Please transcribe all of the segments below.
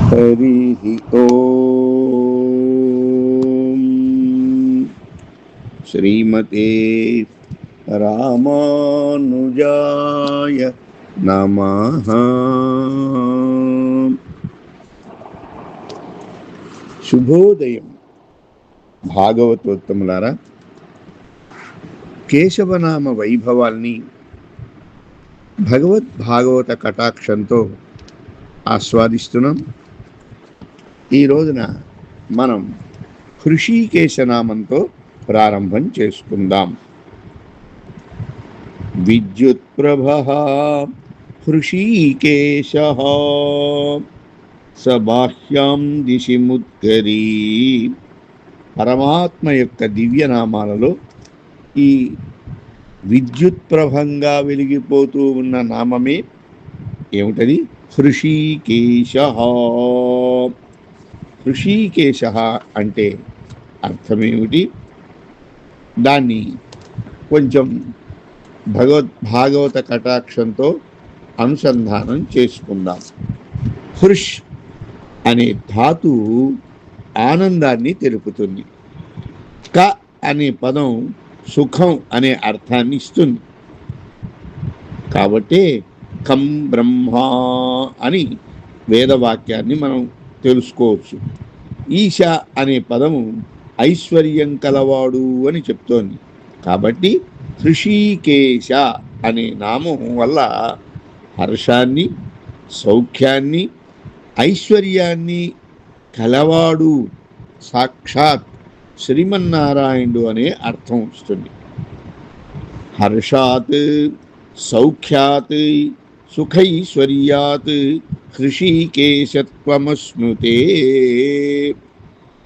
हरिः ओम् श्रीमते रामानुजाय नमः। శుభోదయం భాగవతోత్తములారా, కేశవనామ వైభవాల్ని భాగవత కటాక్షంతో ఆస్వాదిస్తున్నాం. ఈ రోజున మనం హృషీకేశనామంతో ప్రారంభం చేసుకుందాం. విద్యుత్ప్రభః హృషీకేశః సబాహ్యాం దిశి ముద్గరీ. పరమాత్మ యొక్క దివ్యనామాలలో ఈ విద్యుత్ప్రభంగా వెలిగిపోతూ ఉన్న నామమే ఏమిటది? హృషీకేశః. హృషీకేశః అంటే అర్థమేమిటి? దాన్ని కొంచెం భాగవత కటాక్షంతో అనుసంధానం చేసుకుందాం. హృష్ అనే ధాతు ఆనందాన్ని తెలుపుతుంది. క అనే పదం సుఖం అనే అర్థాన్ని ఇస్తుంది. కాబట్టి కం బ్రహ్మ అని వేదవాక్యాన్ని మనం తెలుసుకోవచ్చు. ఈశ అనే పదము ఐశ్వర్యం కలవాడు అని చెప్తోంది. కాబట్టి హృషీకేశ అనే నామం వల్ల హర్షాన్ని, సౌఖ్యాన్ని, ఐశ్వర్యాన్ని కలవాడు సాక్షాత్ శ్రీమన్నారాయణుడు అనే అర్థం వస్తుంది. హర్షాత్, సౌఖ్యాత్, సుఖైశ్వర్యాత్ హృషీకేశత్వమశ్నుతే.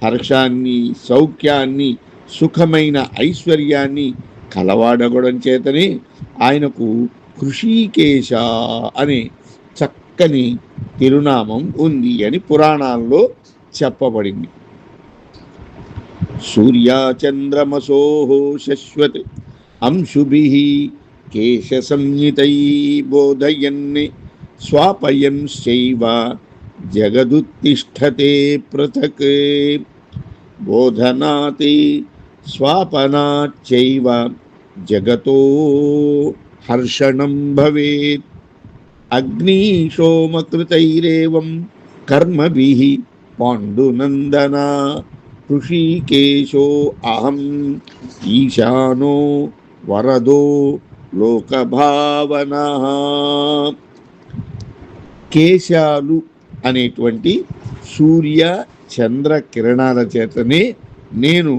హర్షాన్ని, సౌఖ్యాన్ని, సుఖమైన ఐశ్వర్యాన్ని కలవాడగడం చేతనే ఆయనకు హృషీకేశ అనే చక్కని తిరునామం ఉంది అని పురాణాల్లో చెప్పబడింది. సూర్యాచంద్రమసోః శశ్వత్ అంశుభిః కేశ సంహితై బోధయన్ స్వాపయంశ్చైవ జగదుత్తిష్ఠతే పృథక్. బోధనాత్ స్వాపనాచ్చైవ జగతో హర్షణం భవేత్. అగ్నిశోమకృతైరేవం కర్మభిః పాండునందన. హృషీకేశో అహం ఈశానో వరదో లోకభావనః. కేశాలు అనేటువంటి సూర్య చంద్ర కిరణాల చేతనే నేను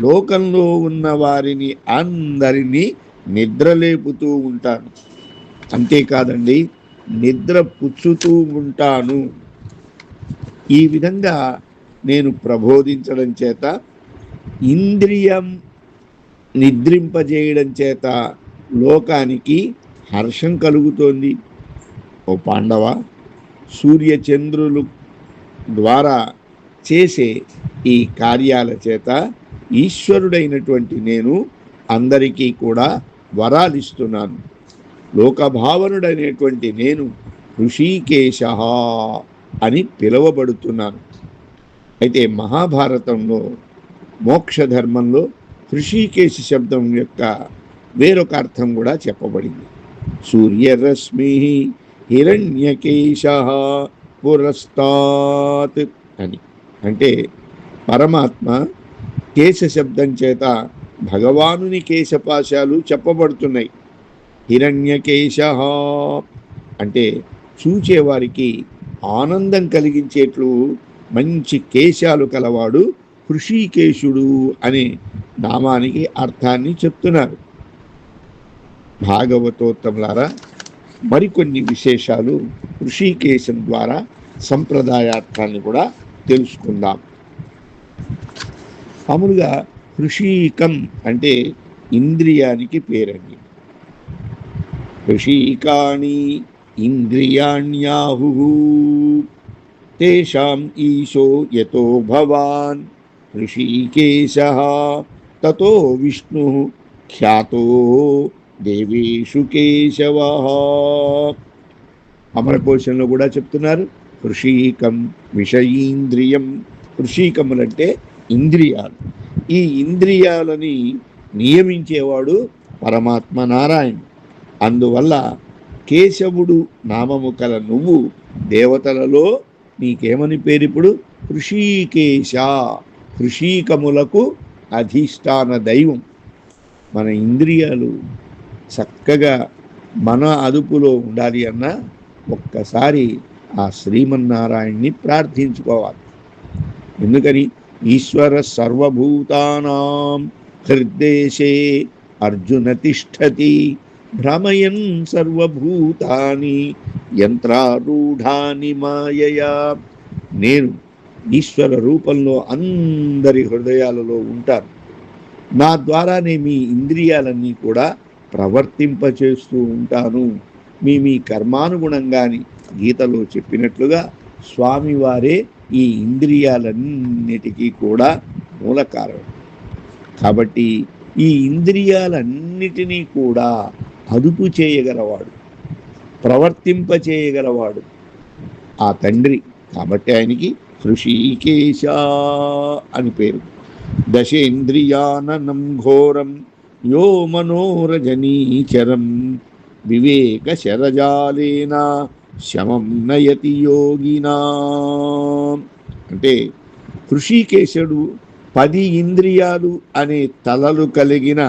లోకంలో ఉన్న వారిని అందరినీ నిద్రలేపుతూ ఉంటాను. అంతేకాదండి, నిద్ర పుచ్చుతూ ఉంటాను. ఈ విధంగా నేను ప్రబోధించడం చేత, ఇంద్రియం నిద్రింపజేయడం చేత లోకానికి హర్షం కలుగుతోంది. ఓ పాండవ, సూర్యచంద్రులు ద్వారా చేసే ఈ కార్యాల చేత ఈశ్వరుడైనటువంటి నేను అందరికీ కూడా వరాలిస్తున్నాను. లోకభావనుడైనటువంటి నేను హృషీకేశ అని పిలువబడుతున్నాను. అయితే మహాభారతంలో మోక్షధర్మంలో హృషీకేశ శబ్దం యొక్క వేరొక అర్థం కూడా చెప్పబడింది. సూర్యరశ్మి హిరణ్యకేశ పురస్తాత్ అని. అంటే పరమాత్మ కేశ శబ్దం చేత భగవానుని కేశపాశాలు చెప్పబడుతున్నాయి. హిరణ్యకేశ అంటే చూచేవారికి ఆనందం కలిగించేట్లు మంచి కేశాలు కలవాడు హృషీకేశుడు అనే నామానికి అర్థాన్ని చెప్తున్నారు. భాగవతోత్తములారా, మరికొన్ని విశేషాలు హృషీకేశం ద్వారా సంప్రదాయార్థాన్ని కూడా తెలుసుకుందాం. మామూలుగా హృషీకం అంటే ఇంద్రియానికి పేరండి. హృషీకాణి ఇంద్రియాణ్యాహుః తేషాం ఈశో యతో భవాన్ హృషీకేశః తతో విష్ణుః ఖ్యాతో దేవేషు కేశవః. అమరకోశంలో కూడా చెప్తున్నారు, హృషీకం విషయీంద్రియం. హృషీకములంటే ఇంద్రియాలు. ఈ ఇంద్రియాలని నియమించేవాడు పరమాత్మ నారాయణ. అందువల్ల కేశవుడు నామము కల నువ్వు దేవతలలో నీకేమని పేరు ఇప్పుడు? హృషీకేశ. హృషీకములకు అధిష్టాన దైవం. మన ఇంద్రియాలు చక్కగా మన అదుపులో ఉండాలి అన్నా ఒక్కసారి ఆ శ్రీమన్నారాయణ్ణి ప్రార్థించుకోవాలి. ఎందుకని? ఈశ్వర సర్వభూతానాం హృద్దేశే అర్జున తిష్టతి భ్రమయన్ సర్వభూతాని యంత్రారూఢాని మాయయా. నేను ఈశ్వర రూపంలో అందరి హృదయాలలో ఉంటాను. నా ద్వారానే మీ ఇంద్రియాలన్నీ కూడా ప్రవర్తింపచేస్తూ ఉంటాను. మీ కర్మానుగుణంగాని గీతలో చెప్పినట్లుగా స్వామివారే ఈ ఇంద్రియాలన్నిటికీ కూడా మూల కారణం. కాబట్టి ఈ ఇంద్రియాలన్నిటినీ కూడా అదుపు చేయగలవాడు, ప్రవర్తింపచేయగలవాడు ఆ తండ్రి. కాబట్టి ఆయనకి హృషీకేశ అని పేరు. దశేంద్రియాననం ఘోరం యో మనోరజనీచరం వివేక శరజాలేన శమం నయతి యోగినా. అంటే హృషీకేశుడు 10 ఇంద్రియాలు అనే తలలు కలిగిన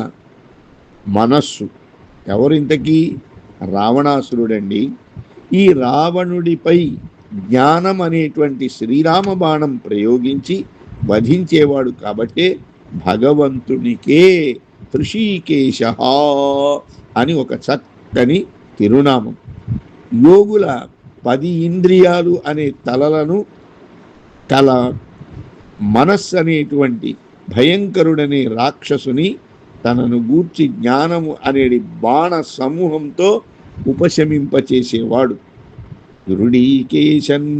మనస్సు. ఎవరింతకీ? రావణాసురుడండి. ఈ రావణుడిపై జ్ఞానం అనేటువంటి శ్రీరామ బాణం ప్రయోగించి వధించేవాడు. కాబట్టే భగవంతునికే హృషీకేశ అని ఒక చక్కని తిరునామం. యోగుల 10 ఇంద్రియాలు అనే తలలను కల మనస్సు అనేటువంటి భయంకరుడనే రాక్షసుని తనను గూర్చి జ్ఞానము అనేది బాణ సమూహంతో ఉపశమింపచేసేవాడు. ఇరుడీకేశన్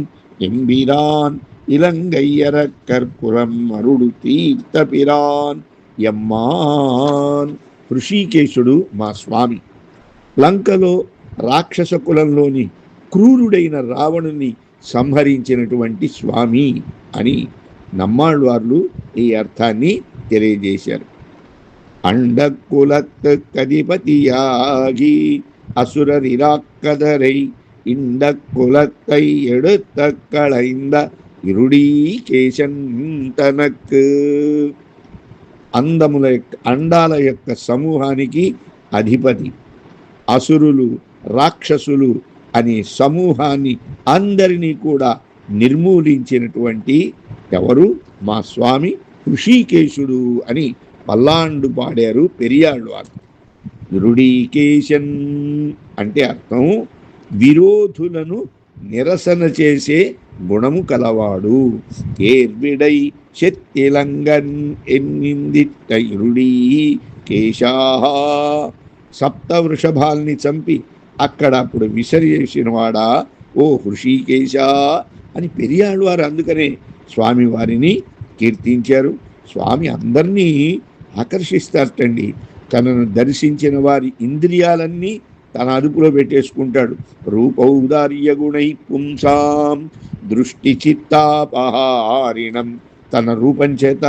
ఎంబిరాన్ ఇలంగయ్యర కర్పురం అరుడు తీర్థపిరాన్ యమ్మాన్. హృషీకేశుడు మా స్వామి. లంకలో రాక్షస కులంలోని క్రూరుడైన రావణుని సంహరించినటువంటి స్వామి అని నమ్మాళ్వార్లు ఈ అర్థాన్ని తెలియజేశారు. అండకులత్ కధిపతియాగి అసురరిరాక్కదరై ఇండకులத்தை எடுத்த களைந்த ఇరుడీకేశన్ తనక్. అండాల యొక్క సమూహానికి అధిపతి, అసురులు రాక్షసులు అనే సమూహాన్ని అందరినీ కూడా నిర్మూలించినటువంటి ఎవరు? మా స్వామి హృషీకేశుడు అని పల్లాండు పాడారు పెరియాళ్వారు. ఇరుడీకేశన్ అంటే అర్థం విరోధులను నిరసన చేసే గుణము కలవాడు. ఏర్విడై శక్తిలంగన్ ఎన్నిందిట్ట ఇరుడీకేశః. సప్త వృషభాల్ని చంపి అక్కడ అప్పుడు విసర్జేసిన వాడా ఓ హృషీకేశ అని పెరియాళ్వారు అందుకనే స్వామి వారిని కీర్తించారు. స్వామి అందరినీ ఆకర్షిస్తారటండి. తనను దర్శించిన వారి ఇంద్రియాలన్నీ తన అదుపులో పెట్టేసుకుంటాడు. రూపౌదార్య గుణై పుంసాం దృష్టి చిత్తాపహారిణం. తన రూపం చేత,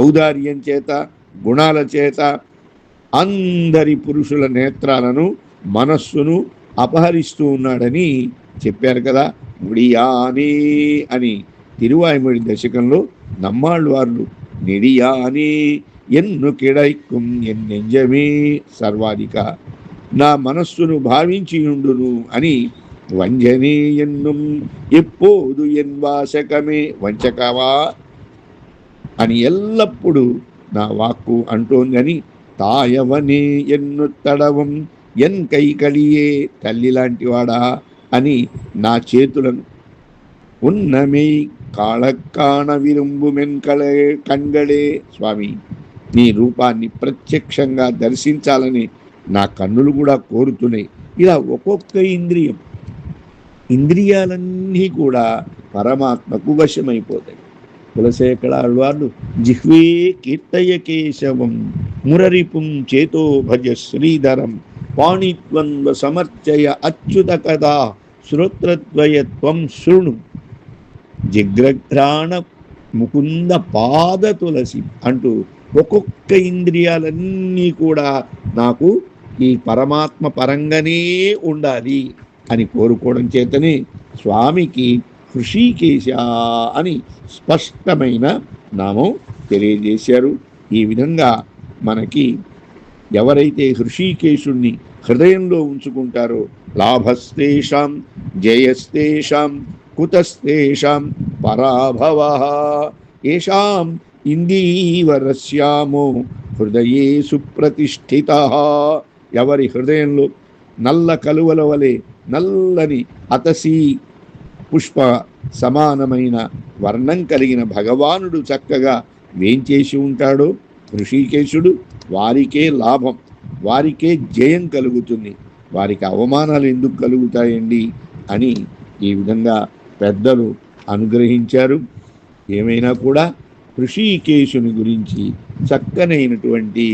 ఔదార్యం చేత, గుణాల చేత అందరి పురుషుల నేత్రాలను, మనస్సును అపహరిస్తూ ఉన్నాడని చెప్పారు కదా. ముడియానే అని తిరువాయిమొഴി దశకంలో నమ్మాళ్వార్లు నెడియానే ఎన్ను కిడైక్కుం ఎన్నెంజమే సర్వాధిక. నా మనస్సును భావించియుండును అని వంజనే ఎన్నుం ఎప్పోదు ఎన్ వాసకమే వంచకవా అని ఎల్లప్పుడూ నా వాక్కు అంటోందని తాయవనే ఎన్ను తడవం ఎన్ కైకలియే తల్లి లాంటివాడా అని నా చేతులను ఉన్నమే కాళక్కాణ విరుంబు మెన్కళే కண்களே. స్వామి నీ రూపాన్ని ప్రత్యక్షంగా దర్శించాలని నా కన్నులు కూడా కోరుతున్నాయి. ఇలా ఒక్కొక్క ఇంద్రియాలన్నీ కూడా పరమాత్మకు వశమైపోతాయి. కులశేఖరాళ్వార్లు జిహ్వే కీర్తయ కేశవం మురరిపుం చేతో భజ శ్రీధరం పాణిత్వంవ సమర్చయ అచ్యుత కదా శ్రోత్రద్వయత్వం శృణు జిగ్రఘ్రాణ ముకుంద పాద తులసి అంటూ ఒక్కొక్క ఇంద్రియాలన్నీ కూడా నాకు ఈ పరమాత్మ పరంగానే ఉండాలి అని కోరుకోవడం చేతనే స్వామికి హృషీకేశ అని స్పష్టమైన నామం తెలియజేశారు. ఈ విధంగా మనకి ఎవరైతే హృషీకేశుణ్ణి హృదయంలో ఉంచుకుంటారో లాభస్తేషాం జయస్తేషాం కుతస్తేషాం పరాభవ ఏషాం ఇందీవరశ్యామో హృదయే సుప్రతిష్ఠిత. ఎవరి హృదయంలో నల్ల కలువల వలె నల్లని అతసీ పుష్ప సమానమైన వర్ణం కలిగిన భగవానుడు చక్కగా వేంచేసి ఉంటాడో హృషీకేశుడు, వారికే లాభం, వారికే జయం కలుగుతుంది. వారికి అవమానాలు ఎందుకు కలుగుతాయండి అని ఈ విధంగా పెద్దలు అనుగ్రహించారు. ఏమైనా కూడా హృషీకేశుని గురించి చక్కనైనటువంటి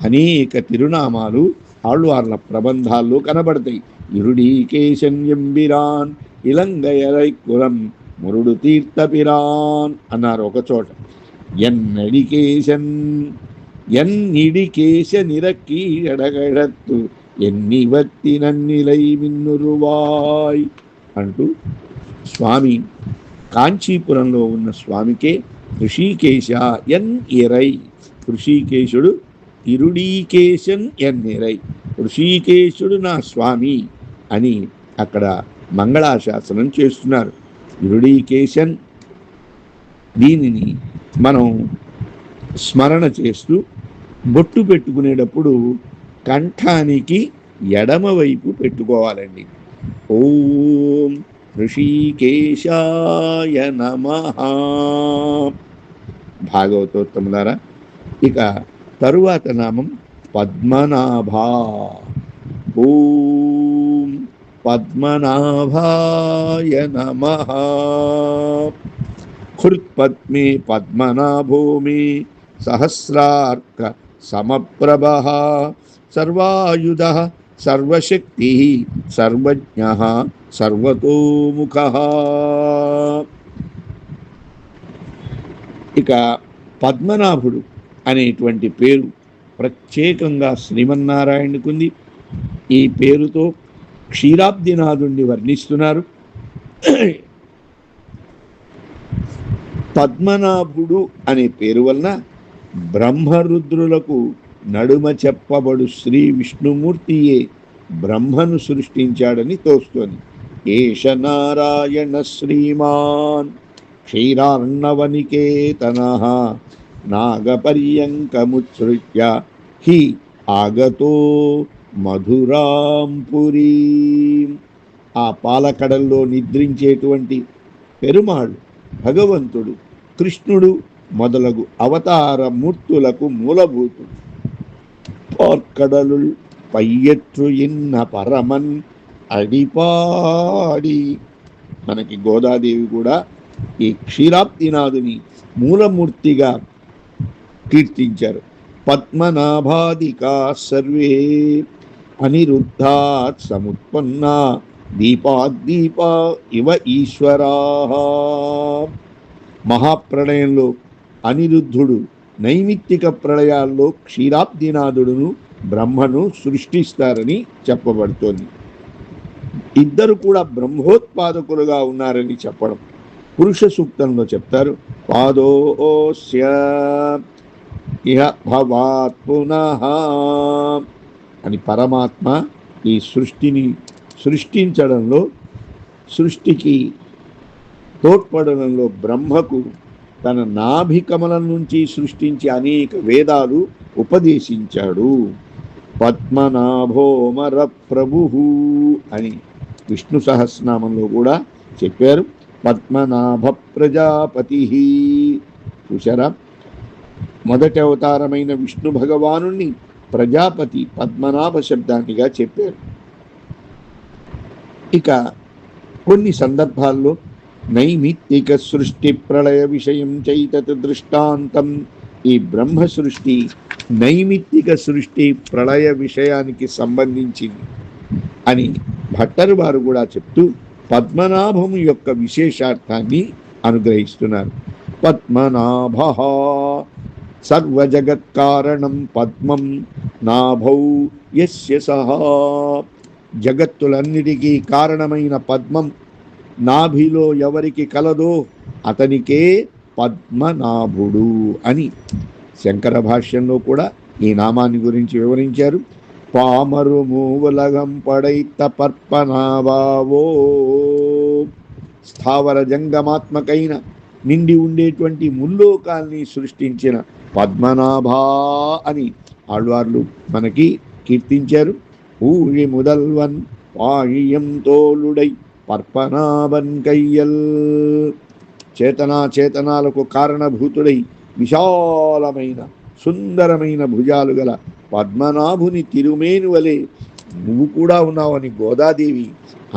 అనేక తిరునామాలు ఆళ్వార్ల ప్రబంధాల్లో కనబడతాయి. ఇరుడీకేశన్ ఎంబిరాన్ ఇలంగయరైకులం మురుడు తీర్థపిరాన్ అన్నారు ఒక చోట. ఎన్నిడికేశ నిరకీడగడత్తు ఎన్ని వత్తి నన్నిలై మిన్నురువాయ్ అంటూ స్వామి కాంచీపురంలో ఉన్న స్వామికే హృషీకేశ ఎన్ ఇరై, హృషీకేశుడు ఇరుడీకేశన్ ఎన్ ఇరై, హృషీకేశుడు నా స్వామి అని అక్కడ మంగళాశాసనం చేస్తున్నారు. ఇరుడీకేశన్, దీనిని మనం స్మరణ చేస్తూ బొట్టు పెట్టుకునేటప్పుడు కంఠానికి ఎడమవైపు పెట్టుకోవాలండి. ఓం హృషీకేశాయ నమః. భాగవతోత్తములారా, ఇక తరువాత నామం పద్మనాభ. ఓం పద్మనాభాయ నమః. హృత్పద్మే పద్మనాభో మే సహస్రార్క సమప్రభః సర్వాయుధః సర్వశక్తిః సర్వజ్ఞః సర్వతోముఖః. ఇక పద్మనాభుడు అనేటువంటి పేరు ప్రత్యేకంగా శ్రీమన్నారాయణునికి ఉంది. ఈ పేరుతో క్షీరాబ్దినాథుణ్ణి వర్ణిస్తున్నారు. పద్మనాభుడు అనే పేరు వలన బ్రహ్మరుద్రులకు నడుమ చెప్పబడు శ్రీ విష్ణుమూర్తియే బ్రహ్మను సృష్టించాడని తోస్తోంది. ఏష నారాయణ శ్రీమాన్ క్షీరార్ణవనికేతనః నాగపర్యంకముత్సృత్య హి ఆగతో మధురాం పురీం. ఆ పాలకడల్లో నిద్రించేటువంటి పెరుమాళ్ భగవంతుడు, కృష్ణుడు మొదలగు అవతార మూర్తులకు మూలభూతుడు. పార్కడలుల్ పయ్యత్రు ఇన్న పరమన్ అడిపాడి. మనకి గోదాదేవి కూడా ఈ క్షీరాబ్దినాథుని మూలమూర్తిగా కీర్తించారు. పద్మనాభాదికా సర్వే అనిరుద్ధాత్ సముత్పన్నా దీపాద్దీపా ఇవ ఈశ్వరాః. మహాప్రళయంలో అనిరుద్ధుడు, నైమిత్తిక ప్రళయాల్లో క్షీరాబ్దినాథుడును బ్రహ్మను సృష్టిస్తారని చెప్పబడుతోంది. ఇద్దరు కూడా బ్రహ్మోత్పాదకులుగా ఉన్నారని చెప్పడం పురుష సూక్తంలో చెప్తారు. పాదోస్య ఇహ భవాత్ పునః అని పరమాత్మ ఈ సృష్టిని సృష్టించడంలో, సృష్టికి తోడ్పడడంలో బ్రహ్మకు తన నాభి కమలం నుంచి సృష్టించి అనేక వేదాలు ఉపదేశించాడు. పద్మనాభోమర ప్రభు అని విష్ణు సహస్రనామంలో కూడా చెప్పారు. పద్మనాభ ప్రజాపతి. చూశారా, మొదటి అవతారమైన విష్ణు భగవాను ప్రజాపతి పద్మనాభ శబ్దాన్నిగా చెప్పారు. ఇక కొన్ని సందర్భాల్లో నైమిత్తిక సృష్టి ప్రళయ విషయం చైతత్ దృష్టాంతం. ఈ బ్రహ్మ సృష్టి నైమిత్తిక సృష్టి ప్రళయ విషయానికి సంబంధించింది అని భట్టరు వారు కూడా చెప్తూ పద్మనాభము యొక్క విశేషార్థాన్ని అనుగ్రహిస్తున్నారు. పద్మనాభ సర్వజగత్కారణం పద్మం నాభౌ యస్య సహా. జగత్తులన్నిటికీ కారణమైన పద్మం నాభిలో ఎవరికి కలదో అతనికే పద్మనాభుడు అని శంకర భాష్యంలో కూడా ఈ నామాన్ని గురించి వివరించారు. పామరు మూవులగం పడైత పర్పనాభావో. స్థావర జంగమాత్మకైన నిండి ఉండేటువంటి ముల్లోకాల్ని సృష్టించిన పద్మనాభ అని ఆళ్వార్లు మనకి కీర్తించారు. ఊరి ముదల్వన్ పాయియం తోలుడై పర్పనాభన్ కయ్యల్. చేతనాచేతనాలకు కారణభూతుడై విశాలమైన సుందరమైన భుజాలు గల పద్మనాభుని తిరుమేను వలె నువ్వు కూడా ఉన్నావని గోదాదేవి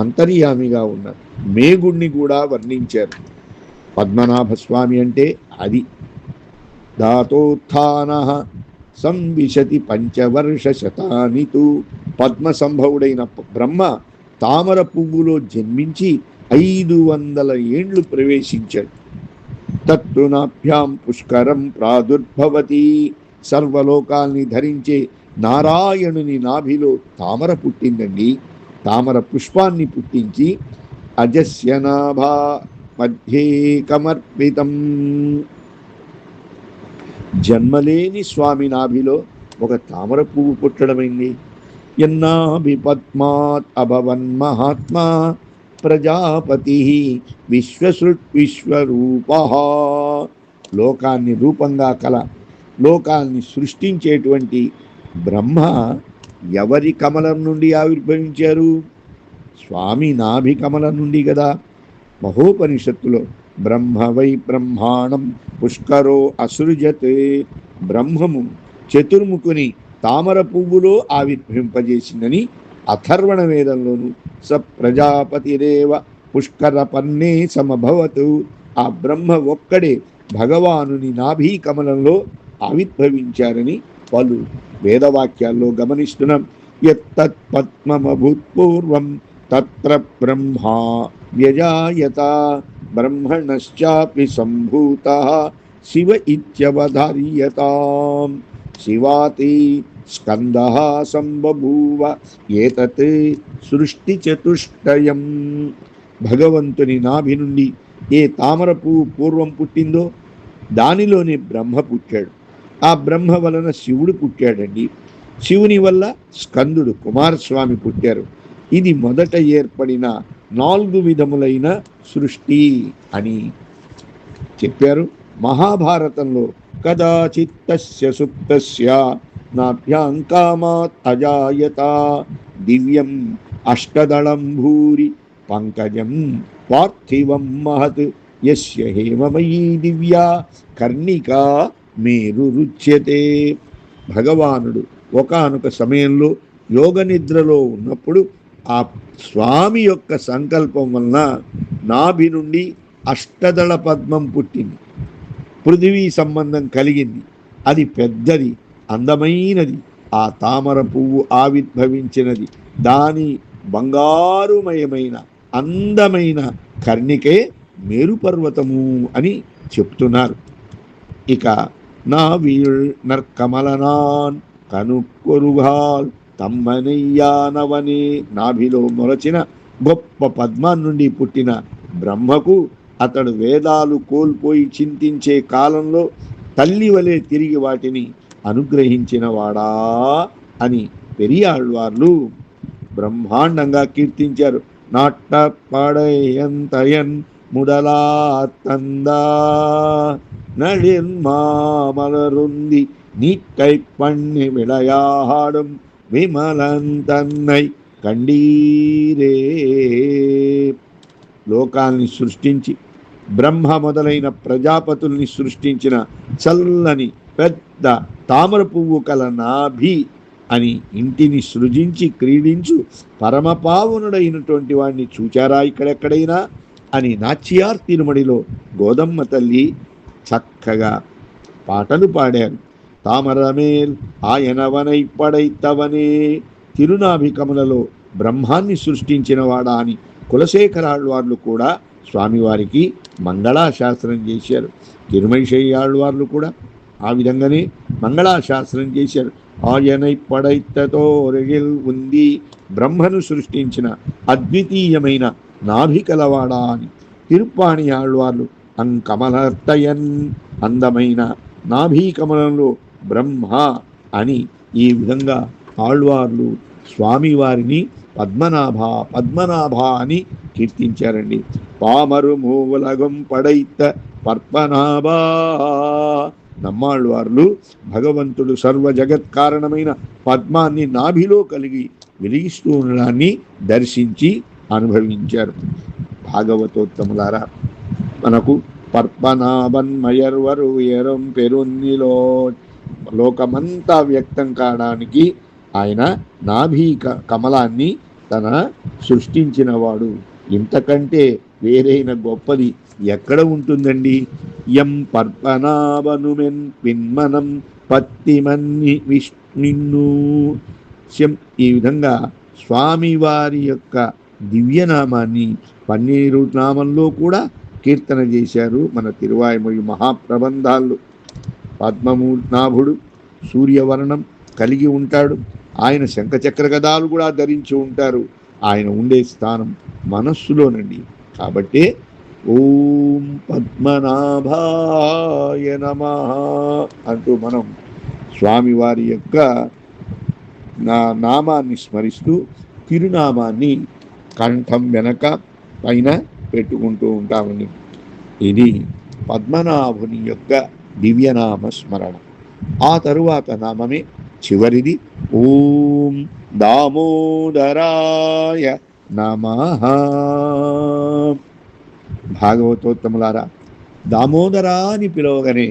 అంతర్యామిగా ఉన్న మేగుణ్ణి కూడా వర్ణించారు. పద్మనాభ స్వామి అంటే అది. దాతోత్థాన సంవిశతి పంచవర్ష శతానితు. పద్మ సంభవుడైన బ్రహ్మ తామర పువ్వులో జన్మించి 500 ఏండ్లు ప్రవేశించాడు. తత్తునాభ్యాం పుష్కరం ప్రాదుర్భవతి. సర్వలోకాల్ని ధరించే నారాయణుని నాభిలో తామర పుట్టిందండి. తామర పుష్పాన్ని పుట్టించి అజస్య నాభా మధ్యే కమర్పితం. జన్మలేని స్వామి నాభిలో ఒక తామర పువ్వు పుట్టడమైంది. యన్నాభి పద్మాత్ అభవన్ మహాత్మా ప్రజాపతి విశ్వసృట్ విశ్వరూప. లోకాన్ని రూపంగా కల లోకాన్ని సృష్టించేటువంటి బ్రహ్మ ఎవరి కమలం నుండి ఆవిర్భవించారు? స్వామి నాభి కమలం నుండి కదా. మహోపనిషత్తులో బ్రహ్మ వై బ్రహ్మాణం పుష్కరో అసృజత్. బ్రహ్మము చతుర్ముఖుని తామర పువ్వులో ఆవిర్భవింపజేసిందని అథర్వణ వేదంలోను స ప్రజాపతిరేవ పుష్కర పన్నే సమభవతు. ఆ బ్రహ్మ ఒక్కడే భగవానుని నాభీ కమలంలో ఆవిర్భవించారని పలు వేదవాక్యాల్లో గమనిస్తున్నాం. యత్తత్ పద్మమభూత్పూర్వం తత్ర బ్రహ్మా వ్యజాయత బ్రహ్మణశ్చాపి సంభూతః శివ ఇత్యవధార్యతాం. శివాతి స్కందః సంబభూవ ఏతత్ సృష్టి చతుష్టయం. భగవంతుని నాభి నుండి ఏ తామర పువ్వు పూర్వం పుట్టిందో దానిలోనే బ్రహ్మ పుట్టాడు. ఆ బ్రహ్మ వలన శివుడు పుట్టాడండి. శివుని వల్ల స్కందుడు కుమారస్వామి పుట్టారు. ఇది మొదట ఏర్పడిన 4 విధములైన సృష్టి అని చెప్పారు. మహాభారతంలో కదాచిత్తస్య సుప్తస్య నాభ్యాం కామాత్ అజాయత దివ్యం అష్టదళం భూరి పంకజం పార్థివం మహత్ యస్య హేమమయీ దివ్యా కర్ణికా మేరు రుచ్యతే. భగవానుడు ఒకానొక సమయంలో యోగ నిద్రలో ఉన్నప్పుడు ఆ స్వామి యొక్క సంకల్పం వలన నాభి నుండి అష్టదళ పద్మం పుట్టింది. పృథివీ సంబంధం కలిగింది. అది పెద్దది, అందమైనది. ఆ తామర పువ్వు ఆవిర్భవించినది దాని బంగారుమయమైన అందమైన కర్ణికే మేరు పర్వతము అని చెప్తున్నారు. ఇక నావీళ్ నర్కమలనాన్ కనుక్కొరుగాల్ తమ్మనయ్యానవనే. నాభిలో మొలచిన గొప్ప పద్మాన్ నుండి పుట్టిన బ్రహ్మకు అతడు వేదాలు కోల్పోయి చింతించే కాలంలో తల్లి వలె తిరిగి వాటిని అనుగ్రహించిన వాడా అని పెరియాళ్వార్లు బ్రహ్మాండంగా కీర్తించారు. నాట్ట పడయంతయన్ ముడలా తందా నడిర్మామలరుంది నీట్టై పణ్ణి విళయాடும் విమలన్ తన్నై కండీరే. లోకాల్ని సృష్టించి బ్రహ్మ మొదలైన ప్రజాపతుల్ని సృష్టించిన చల్లని పెద్ద తామర పువ్వు కల నాభి అని ఇంటిని సృజించి క్రీడించు పరమపావనుడైనటువంటి వాడిని చూచారా ఇక్కడెక్కడైనా అని నాచ్యార్ తిరుమడిలో గోదమ్మ తల్లి చక్కగా పాటలు పాడారు. తామరమేల్ ఆయనవనై పడైతవనే. తిరునాభి కమలలో బ్రహ్మాన్ని సృష్టించిన వాడా అని కులశేఖరాళ్వార్లు కూడా స్వామివారికి మంగళాశాసనం చేశారు. తిరుమైశయ్యాళ్ళవార్లు కూడా ఆ విధంగానే మంగళాశాసనం చేశారు. ఆయనై పడైత్తతోరగిల్ ఉంది, బ్రహ్మను సృష్టించిన అద్వితీయమైన నాభికలవాడా అని. తిరుప్పాణి ఆళ్వార్లు అంకమలర్తయన్, అందమైన నాభీకమలంలో బ్రహ్మ అని ఈ విధంగా ఆళ్వార్లు స్వామివారిని పద్మనాభ పద్మనాభ అని కీర్తించారండి. పామరు మూలగం పడైత పద్మనాభ. నమ్మాళ్వార్లు భగవంతుడు సర్వ జగత్ కారణమైన పద్మాన్ని నాభిలో కలిగి వెలిగిస్తూ ఉండడాన్ని దర్శించి అనుభవించారు. భాగవతోత్తములారా, మనకు పద్మనాభన్మయర్వరు ఎరం పెరున్నిలో లోకమంతా వ్యక్తం కావడానికి ఆయన నాభీ కమలాన్ని తన సృష్టించినవాడు. ఇంతకంటే వేరైన గొప్పది ఎక్కడ ఉంటుందండి? యం పద్మనాభనుమెన్ పిన్మనం పత్తిమన్ని విష్ణు. ఈ విధంగా స్వామివారి యొక్క దివ్యనామాన్ని 12 నామంలో కూడా కీర్తన చేశారు మన తిరువాయిమొഴി మహాప్రబంధాల్లో. పద్మనాభుడు సూర్యవర్ణం కలిగి ఉంటాడు. ఆయన శంఖచక్ర గదాలు కూడా ధరించి ఉంటారు. ఆయన ఉండే స్థానం మనస్సులోనండి. కాబట్టే ఓం పద్మనాభాయ నమః అంటూ మనం స్వామివారి యొక్క నామాన్ని స్మరిస్తూ తిరునామాన్ని కంఠం వెనక పైన పెట్టుకుంటూ ఉంటామని. ఇది పద్మనాభుని యొక్క దివ్యనామ స్మరణ. ఆ తరువాత నామమే చివరిది ఓం దామోదరాయ నమః. భాగవతోత్తములారా, దామోదరా అని పిలవగానే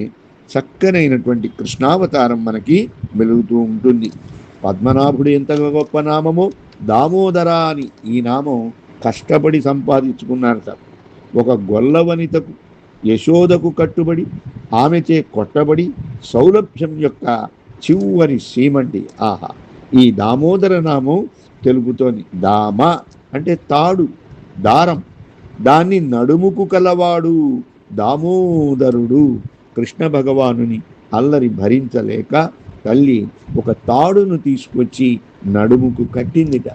చక్కనైనటువంటి కృష్ణావతారం మనకి వెలుగుతూ ఉంటుంది. పద్మనాభుడు ఎంత గొప్ప నామమో, దామోదర అని ఈ నామం కష్టపడి సంపాదించుకున్నారు సార్. ఒక గొల్ల వనితకు యశోదకు కట్టుబడి ఆమెచే కొట్టబడి సౌలభ్యం యొక్క చివరి సీమండి. ఆహా, ఈ దామోదర నామం తెలుపుతోంది. దామ అంటే తాడు, దారం, దాన్ని నడుముకు కలవాడు దామోదరుడు. కృష్ణ భగవానుని అల్లరి భరించలేక తల్లి ఒక తాడును తీసుకొచ్చి నడుముకు కట్టిందిట.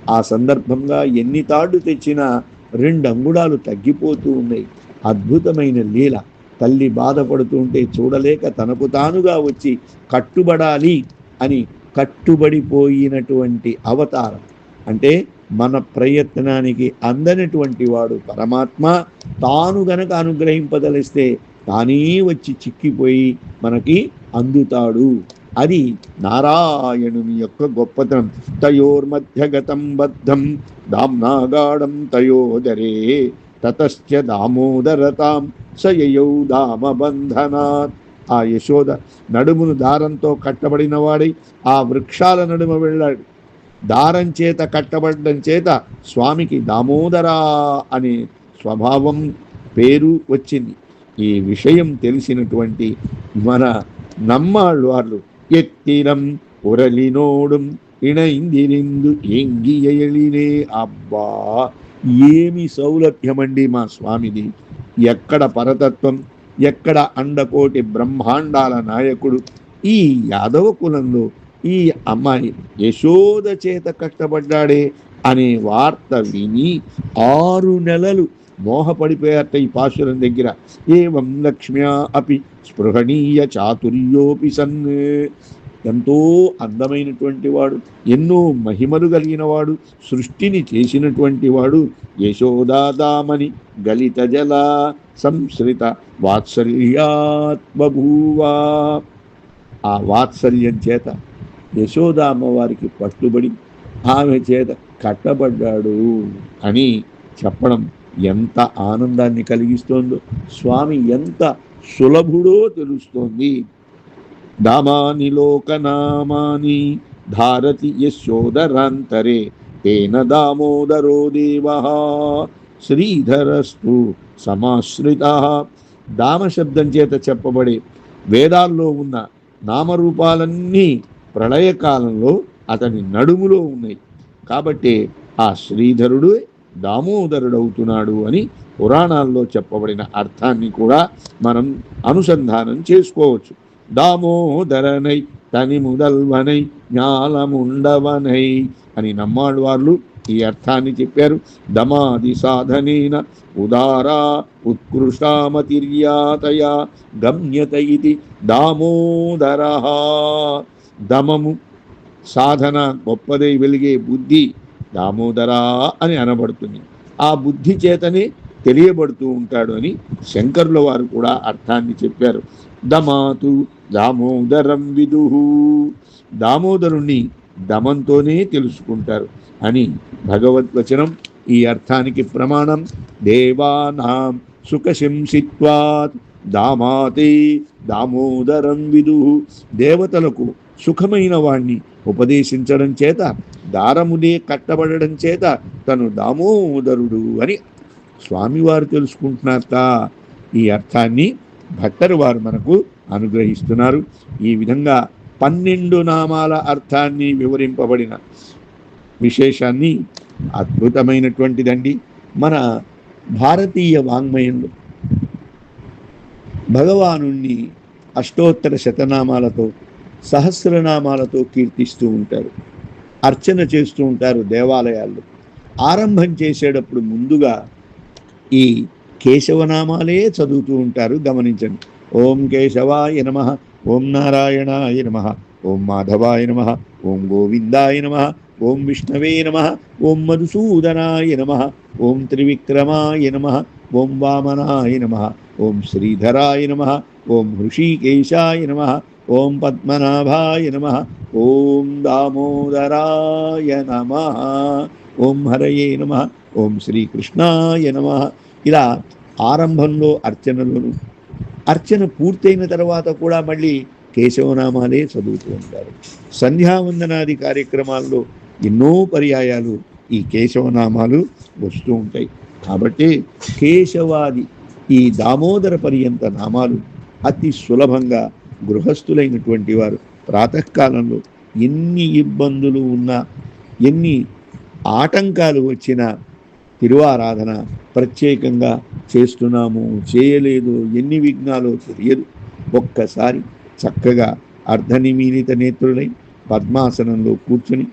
ఆ సందర్భంగా ఎన్ని తాడు తెచ్చినా 2 అంగుళాలు తగ్గిపోతూ ఉన్నాయి. అద్భుతమైన లీల. తల్లి బాధపడుతూ ఉంటే చూడలేక తనకు తానుగా వచ్చి కట్టుబడాలి అని కట్టుబడిపోయినటువంటి అవతారం. అంటే మన ప్రయత్నానికి అందనటువంటి వాడు పరమాత్మ తాను గనక అనుగ్రహింపదలిస్తే తానే వచ్చి చిక్కిపోయి మనకి అందుతాడు. అది నారాయణుని యొక్క గొప్పతనం. తయోర్మధ్యగతం బద్ధం దామ్నాగాఢం తయోదరే తతశ్చ దామోదరతాం సయయౌ దామబంధనాత్. ఆ యశోద నడుమును దారంతో కట్టబడిన వాడై ఆ వృక్షాల నడుమ వెళ్ళాడు. దారం చేత కట్టబడడం చేత స్వామికి దామోదరా అనే స్వభావం పేరు వచ్చింది. ఈ విషయం తెలిసినటువంటి మన నమ్మాళ్వార్లు ఎత్తిరం ఉరలినోడుం ఇణైందిరిందు ఎంగియలినే. అబ్బా, ఏమి సౌలభ్యమండి మా స్వామిది! ఎక్కడ పరతత్వం, ఎక్కడ అండకోటి బ్రహ్మాండాల నాయకుడు! ఈ యాదవ కులంలో ఈ అమ్మాయి యశోద చేత కష్టపడ్డాడే అనే వార్త విని 6 నెలలు మోహపడిపోయారట ఈ పాశురం దగ్గర. ఏవం లక్ష్మ్యా అపి స్పృహణీయ చాతుర్యోపి సన్. ఎంతో అందమైనటువంటి వాడు, ఎన్నో మహిమలు కలిగిన వాడు, సృష్టిని చేసినటువంటి వాడు యశోదాదామని గలిత జల సంశ్రిత వాత్సల్యాత్మభూవా. ఆ వాత్సల్యం చేత యశోద అమ్మవారికి పట్టుబడి ఆమె చేత కట్టబడ్డాడు అని చెప్పడం ఎంత ఆనందాన్ని కలిగిస్తోందో, స్వామి ఎంత సులభుడో తెలుస్తోంది. దామాని లోకనామాని ధారతి యశోదరాంతరే తేన దామోదరో దేవః శ్రీధరస్తు సమాశ్రితః. దామశబ్దం చేత చెప్పబడే వేదాల్లో ఉన్న నామరూపాలన్నీ ప్రళయకాలంలో అతని నడుములో ఉన్నాయి. కాబట్టి ఆ శ్రీధరుడు దామోదరుడవుతున్నాడు అని పురాణాల్లో చెప్పబడిన అర్థాన్ని కూడా మనం అనుసంధానం చేసుకోవచ్చు. దామోదరనై తని ముదల్వనై జ్ఞాలముండవనై అని నమ్మాడు వాళ్ళు ఈ అర్థాన్ని చెప్పారు. దమాది సాధనేన ఉదారా ఉత్కృష్టామతిర్యాతయా గమ్యత ఇది దామోదర. దమము సాధన గొప్పదై వెలిగే బుద్ధి దామోదరా అని అనబడుతుంది. ఆ బుద్ధి చేతనే తెలియబడుతూ ఉంటాడు అని శంకరుల వారు కూడా అర్థాన్ని చెప్పారు. దమాతు దామోదరం విదుహు, దామోదరుణ్ణి దమంతోనే తెలుసుకుంటారు అని భగవద్వచనం. ఈ అర్థానికి ప్రమాణం దేవానాం సుఖశంసిత్వాత్ దామాతే దామోదరం విదుహు, దేవతలకు సుఖమైన వాణ్ణి ఉపదేశించడం చేత, దారమునే కట్టబడడం చేత తను దామోదరుడు అని స్వామివారు తెలుసుకుంటున్నారట. ఈ అర్థాన్ని భట్టరు వారు మనకు అనుగ్రహిస్తున్నారు. ఈ విధంగా 12 నామాల అర్థాన్ని వివరింపబడిన విశేషాన్ని అద్భుతమైనటువంటిదండి. మన భారతీయ వాంగ్మయంలో భగవానుణ్ణి అష్టోత్తర శతనామాలతో సహస్రనామాలతో కీర్తిస్తూ ఉంటారు, అర్చన చేస్తూ ఉంటారు దేవాలయాల్లో. ఆరంభం చేసేటప్పుడు ముందుగా ఈ కేశవనామాలే చదువుతూ ఉంటారు. గమనించండి. ఓం కేశవాయ నమః, ఓం నారాయణాయ నమః, ఓం మాధవాయ నమః, ఓం గోవిందాయ నమః, ఓం విష్ణవే నమః, ఓం మధుసూదనాయ నమః, ఓం త్రివిక్రమాయ నమః, ఓం వామనాయ నమః, ఓం శ్రీధరాయ నమః, ఓం హృషీకేశాయ నమః, ఓం పద్మనాభాయ నమః, ఓం దామోదరాయ నమః, ఓం హరయే నమః, ఓం శ్రీకృష్ణాయ నమః. ఇలా ఆరంభంలో అర్చనలోను, అర్చన పూర్తయిన తర్వాత కూడా మళ్ళీ కేశవనామాలే చదువుతూ ఉంటారు. సంధ్యావందనాది కార్యక్రమాల్లో ఎన్నో పర్యాయాలు ఈ కేశవనామాలు వస్తూ ఉంటాయి. కాబట్టి కేశవాది ఈ దామోదర పర్యంత నామాలు అతి సులభంగా గృహస్థులైనటువంటి వారు ప్రాతకాలంలో ఎన్ని ఇబ్బందులు ఉన్నా, ఎన్ని ఆటంకాలు వచ్చినా, తిరువారాధన ప్రత్యేకంగా చేస్తున్నాము చేయలేదు, ఎన్ని విఘ్నాలో తెలియదు, ఒక్కసారి చక్కగా అర్ధనిమీలిత నేత్రులై పద్మాసనంలో కూర్చుని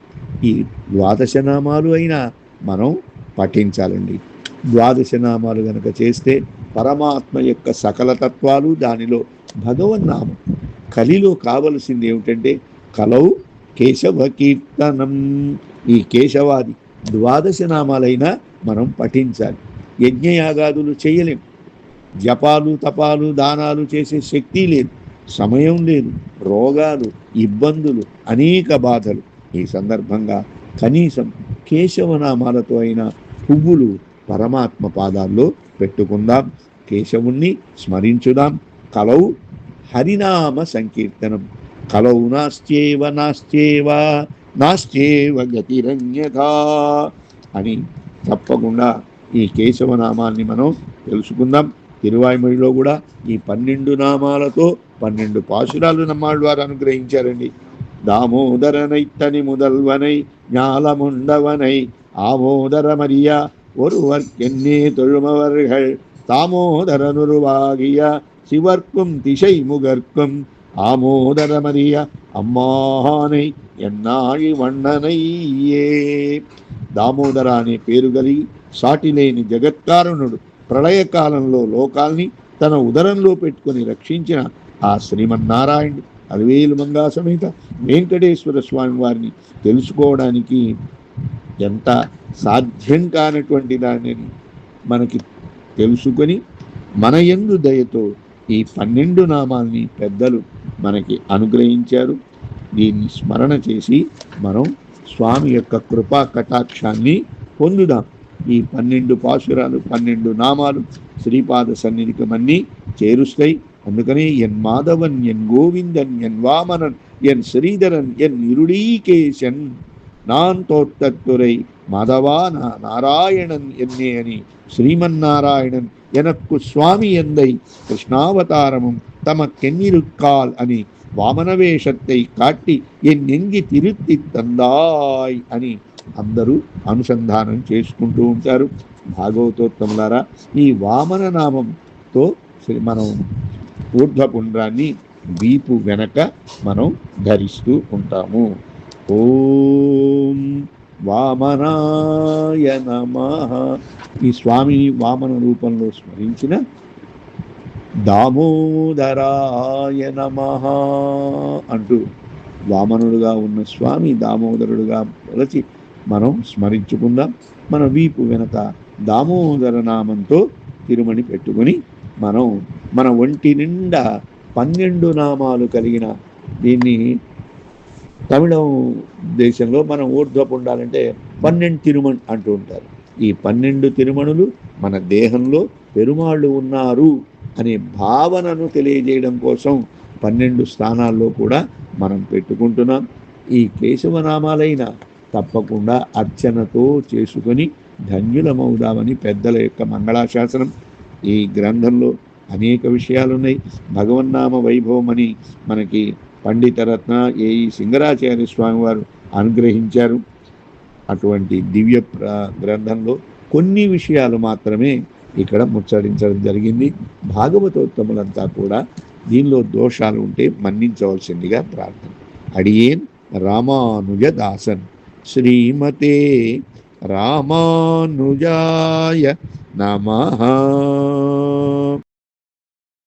ఈ ద్వాదశనామాలు అయినా మనం పఠించాలండి. ద్వాదశనామాలు గనక చేస్తే పరమాత్మ యొక్క సకల తత్వాలు, దానిలో భగవన్నామం. కలిలో కావలసింది ఏమిటంటే కలౌ కేశవ కీర్తనం. ఈ కేశవాది ద్వాదశనామాలైనా మనం పఠించాలి. యజ్ఞయాగాదులు చేయలేం, జపాలు తపాలు దానాలు చేసే శక్తి లేదు, సమయం లేదు, రోగాలు, ఇబ్బందులు, అనేక బాధలు. ఈ సందర్భంగా కనీసం కేశవనామాలతో అయినా పువ్వులు పరమాత్మ పాదాల్లో పెట్టుకుందాం, కేశవుణ్ణి స్మరించుదాం. కలౌ హరినామ సంకీర్తనం. కలౌ నాస్త్యేవ నాస్త్యేవ నాస్త్యేవ గతిరన్యథా అని తప్పకుండా ఈ కేశవనామాన్ని మనం తెలుసుకుందాం. తిరువాయిమొழிలో కూడా ఈ 12 నామాలతో 12 పాశురాలు నమ్మాళ్ళ వారు అనుగ్రహించారండి. దామోదరనై తని முதல்வனை ஞாலமுண்டவனை ஆமோதரமறிய ஒருவர்க்கென்னே தொழுமவர்கள் தாமோதரனுருவாகிய சிவர்க்கும் திசை முகர்க்கும் ஆமோதரமறிய అమ్మాனை ఎన్నాళి వన్ననయ్యే. దామోదర అనే పేరు కలిగి సాటిలేని జగత్కారణుడు ప్రళయకాలంలో లోకాల్ని తన ఉదరంలో పెట్టుకుని రక్షించిన ఆ శ్రీమన్నారాయణుడు అలవేలు మంగా సమేత వెంకటేశ్వర స్వామి వారిని తెలుసుకోవడానికి ఎంత సాధ్యం కానటువంటి దానిని మనకి తెలుసుకొని మన యందు దయతో ఈ 12 నామాల్ని పెద్దలు మనకి అనుగ్రహించారు. దీన్ని స్మరణ చేసి మనం స్వామి యొక్క కృపా కటాక్షాన్ని పొందుదాం. ఈ 12 పాశురాలు 12 నామాలు శ్రీపాద సన్నిధికి మన్ని చేరుస్తాయి. అందుకని ఎన్ మాధవన్, ఎన్ గోవిందన్, ఎన్ వామనన్, ఎన్ శ్రీధరన్, ఎన్ ఇరుడీకేశన్ நான் தோற்றத்துறை மாதவா நாராயணன் என்னே అని శ్రీమన్నారాయణన్ ఎనక్కు స్వామి ఎందై కృష్ణావతారముం తమకెన్నిరుక్కాల్ అని వామనవేషத்தை காட்டி என் நெங்கி திருத்தி தந்தாய் అని అందరూ అనుసంధానం చేసుకుంటూ ఉంటారు. భాగవతోత్తములారా, ఈ వామన నామంతో మనం ఊర్ధ్వపుండ్రాన్ని వీపు వెనక మనం ధరిస్తూ ఉంటాము. ఓం వామనాయ నమః. ఈ స్వామిని వామన రూపంలో స్మరించిన దామోదరాయ నమః అంటూ వామనుడుగా ఉన్న స్వామి దామోదరుడుగా పిలిచి మనం స్మరించుకుందాం. మన వీపు వెనక దామోదర నామంతో తిరుమణి పెట్టుకొని మనం మన ఒంటి నిండా 12 నామాలు కలిగిన దీన్ని తమిళం దేశంలో మనం ఊర్ధ్వపుండాలంటే 12 తిరుమణ్ అంటూ ఉంటారు. ఈ 12 తిరుమణులు మన దేహంలో పెరుమాళ్ళు ఉన్నారు అనే భావనను తెలియజేయడం కోసం 12 స్థానాల్లో కూడా మనం పెట్టుకుంటున్నాం. ఈ కేశవనామాలైన తప్పకుండా అర్చనతో చేసుకొని ధన్యులమవుదామని పెద్దల యొక్క మంగళాశాసనం. ఈ గ్రంథంలో అనేక విషయాలున్నాయి. భగవన్నామ వైభవం అని మనకి పండితరత్న ఏఈ సింగరాచార్య స్వామి వారు అనుగ్రహించారు. అటువంటి దివ్య గ్రంథంలో కొన్ని విషయాలు మాత్రమే ఇక్కడ ముచ్చరించడం జరిగింది. భాగవతోత్తములంతా కూడా దీనిలో దోషాలు ఉంటే మన్నించవలసిందిగా ప్రార్థన. అడియేన్ రామానుజదాసన్. శ్రీమతే రామానుజాయ నమః.